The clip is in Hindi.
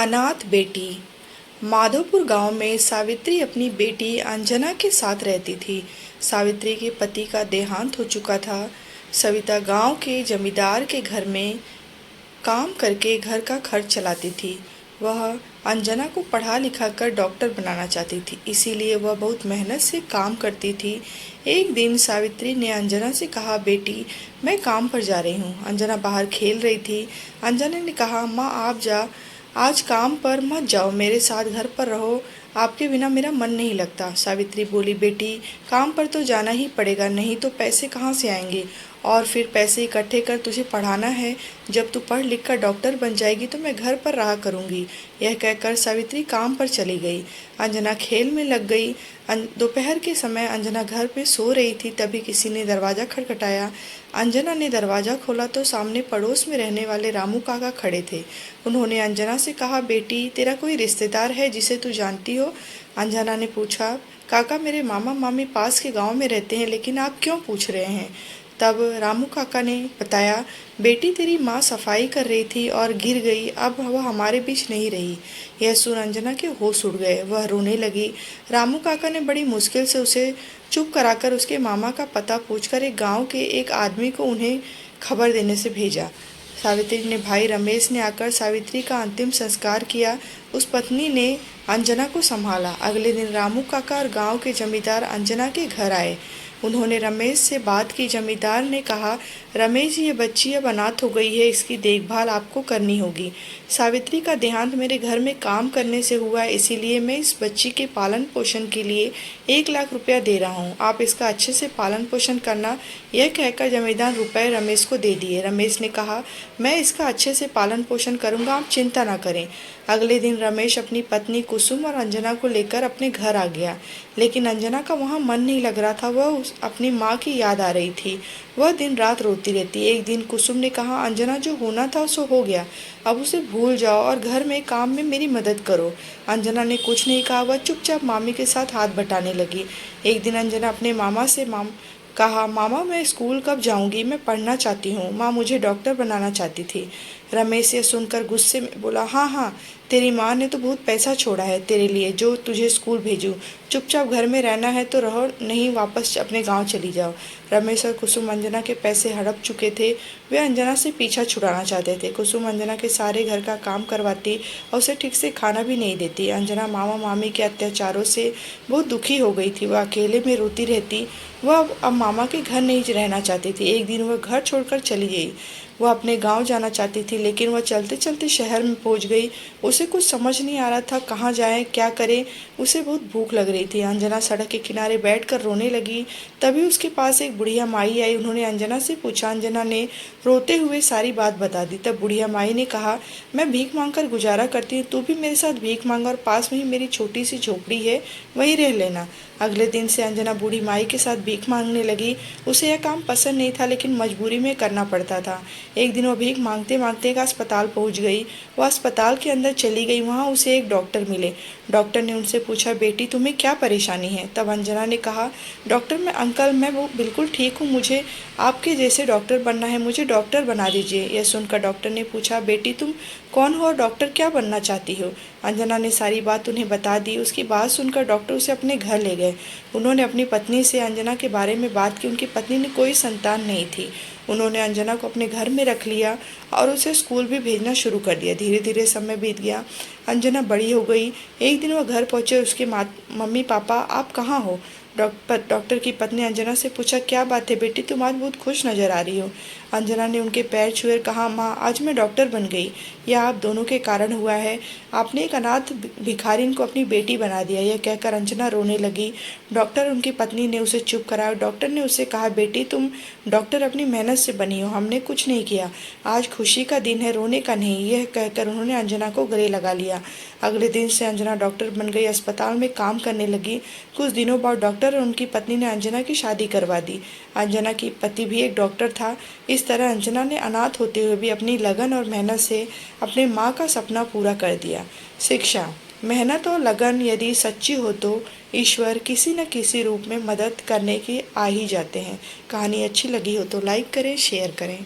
अनाथ बेटी। माधोपुर गांव में सावित्री अपनी बेटी अंजना के साथ रहती थी। सावित्री के पति का देहांत हो चुका था। सविता गांव के जमींदार के घर में काम करके घर का खर्च चलाती थी। वह अंजना को पढ़ा लिखा कर डॉक्टर बनाना चाहती थी, इसीलिए वह बहुत मेहनत से काम करती थी। एक दिन सावित्री ने अंजना से कहा, बेटी मैं काम पर जा रही हूँ। अंजना बाहर खेल रही थी। अंजना ने कहा, माँ आप आज काम पर मत जाओ, मेरे साथ घर पर रहो, आपके बिना मेरा मन नहीं लगता। सावित्री बोली, बेटी काम पर तो जाना ही पड़ेगा, नहीं तो पैसे कहाँ से आएंगे, और फिर पैसे इकट्ठे कर तुझे पढ़ाना है। जब तू पढ़ लिख कर डॉक्टर बन जाएगी तो मैं घर पर रहा करूँगी। यह कहकर सावित्री काम पर चली गई। अंजना खेल में लग गई। दोपहर के समय अंजना घर पे सो रही थी, तभी किसी ने दरवाज़ा खटखटाया। अंजना ने दरवाज़ा खोला तो सामने पड़ोस में रहने वाले रामू काका खड़े थे। उन्होंने अंजना से कहा, बेटी तेरा कोई रिश्तेदार है जिसे तू जानती हो? अंजना ने पूछा, काका मेरे मामा मामी पास के गांव में रहते हैं, लेकिन आप क्यों पूछ रहे हैं? तब रामू काका ने बताया, बेटी तेरी माँ सफाई कर रही थी और गिर गई, अब वह हमारे बीच नहीं रही। यह सुन अंजना के होश उड़ गए, वह रोने लगी। रामू काका ने बड़ी मुश्किल से उसे चुप कराकर उसके मामा का पता पूछकर एक गांव के एक आदमी को उन्हें खबर देने से भेजा। सावित्री ने भाई रमेश ने आकर सावित्री का अंतिम संस्कार किया। उस पत्नी ने अंजना को संभाला। अगले दिन रामू काका और गांव के जमींदार अंजना के घर आए। उन्होंने रमेश से बात की। जमींदार ने कहा, रमेश ये बच्ची अब अनाथ हो गई है, इसकी देखभाल आपको करनी होगी। सावित्री का देहांत मेरे घर में काम करने से हुआ है, इसीलिए मैं इस बच्ची के पालन पोषण के लिए 1 लाख रुपया दे रहा हूँ, आप इसका अच्छे से पालन पोषण करना। यह कहकर जमींदार रुपए रमेश को दे दिए। रमेश ने कहा, मैं इसका अच्छे से पालन पोषण करूँगा, आप चिंता ना करें। अगले दिन रमेश अपनी पत्नी कुसुम और अंजना को लेकर अपने घर आ गया, लेकिन अंजना का वहाँ मन नहीं लग रहा था। वह अपनी माँ की याद आ रही थी। वह दिन रात रोती रहती। एक दिन कुसुम ने कहा, अंजना जो होना था सो हो गया, अब उसे भूल जाओ और घर में काम में मेरी मदद करो। अंजना ने कुछ नहीं कहा, वह चुपचाप मामी के साथ हाथ बटाने लगी। एक दिन अंजना अपने मामा से कहा, मामा मैं स्कूल कब जाऊंगी, मैं पढ़ना चाहती हूँ। माँ मुझे डॉक्टर बनाना चाहती थी। रमेश ये सुनकर गुस्से में बोला, हाँ हाँ, तेरी माँ ने तो बहुत पैसा छोड़ा है तेरे लिए, जो तुझे स्कूल भेजूँ। चुपचाप घर में रहना है तो रहो, नहीं वापस अपने गांव चली जाओ। रमेश और कुसुम अंजना के पैसे हड़प चुके थे। वे अंजना से पीछा छुड़ाना चाहते थे। कुसुम अंजना के सारे घर का काम करवाती और उसे ठीक से खाना भी नहीं देती। अंजना मामा मामी के अत्याचारों से बहुत दुखी हो गई थी। वह अकेले में रोती रहती। वह अब मामा के घर नहीं रहना चाहती थी। एक दिन वह घर छोड़कर चली गई। वह अपने गांव जाना चाहती थी, लेकिन वह चलते चलते शहर में पहुंच गई। उसे कुछ समझ नहीं आ रहा था कहाँ जाए, क्या करे। उसे बहुत भूख लग रही थी। अंजना सड़क के किनारे बैठकर रोने लगी। तभी उसके पास एक बुढ़िया माई आई। उन्होंने अंजना से पूछा। अंजना ने रोते हुए सारी बात बता दी। तब बुढ़िया माई ने कहा, मैं भीख मांगकर गुजारा करती हूँ, तू भी मेरे साथ भीख मांग, और पास में ही मेरी छोटी सी झोपड़ी है, वहीं रह लेना। अगले दिन से अंजना बूढ़ी माई के साथ भीख मांगने लगी। उसे यह काम पसंद नहीं था, लेकिन मजबूरी में करना पड़ता था। एक दिन वह भीख मांगते मांगते एक अस्पताल पहुंच गई। वह अस्पताल के अंदर चली गई। वहां उसे एक डॉक्टर मिले। डॉक्टर ने उनसे पूछा, बेटी तुम्हें क्या परेशानी है? तब अंजना ने कहा, डॉक्टर मैं वो बिल्कुल ठीक हूँ, मुझे आपके जैसे डॉक्टर बनना है, मुझे डॉक्टर बना दीजिए। यह सुनकर डॉक्टर ने पूछा, बेटी तुम कौन हो और डॉक्टर क्या बनना चाहती हो? अंजना ने सारी बात उन्हें बता दी। उसकी बात सुनकर डॉक्टर उसे अपने घर ले गए। उन्होंने अपनी पत्नी से अंजना के बारे में बात की। उनकी पत्नी ने कोई संतान नहीं थी। उन्होंने अंजना को अपने घर में रख लिया और उसे स्कूल भी भेजना शुरू कर दिया। धीरे धीरे समय बीत गया। अंजना बड़ी हो गई। एक दिन वह घर पहुंचे। उसके मम्मी पापा, आप कहाँ हो? डॉक्टर की पत्नी अंजना से पूछा, क्या बात है बेटी, तुम आज बहुत खुश नजर आ रही हो। अंजना ने उनके पैर छुए, कहा, माँ आज मैं डॉक्टर बन गई। यह आप दोनों के कारण हुआ है। आपने एक अनाथ भिखारिन को अपनी बेटी बना दिया। यह कहकर अंजना रोने लगी। डॉक्टर और उनकी पत्नी ने उसे चुप कराया। डॉक्टर ने उससे कहा, बेटी तुम डॉक्टर अपनी मेहनत से बनी हो, हमने कुछ नहीं किया। आज खुशी का दिन है, रोने का नहीं। यह कहकर उन्होंने अंजना को गले लगा लिया। अगले दिन से अंजना डॉक्टर बन गई, अस्पताल में काम करने लगी। कुछ दिनों बाद डॉक्टर और उनकी पत्नी ने अंजना की शादी करवा दी। अंजना की पति भी एक डॉक्टर था। इस तरह अंजना ने अनाथ होते हुए भी अपनी लगन और मेहनत से अपने माँ का सपना पूरा कर दिया। शिक्षा, मेहनत और लगन यदि सच्ची हो तो ईश्वर किसी न किसी रूप में मदद करने के आ ही जाते हैं। कहानी अच्छी लगी हो तो लाइक करें, शेयर करें।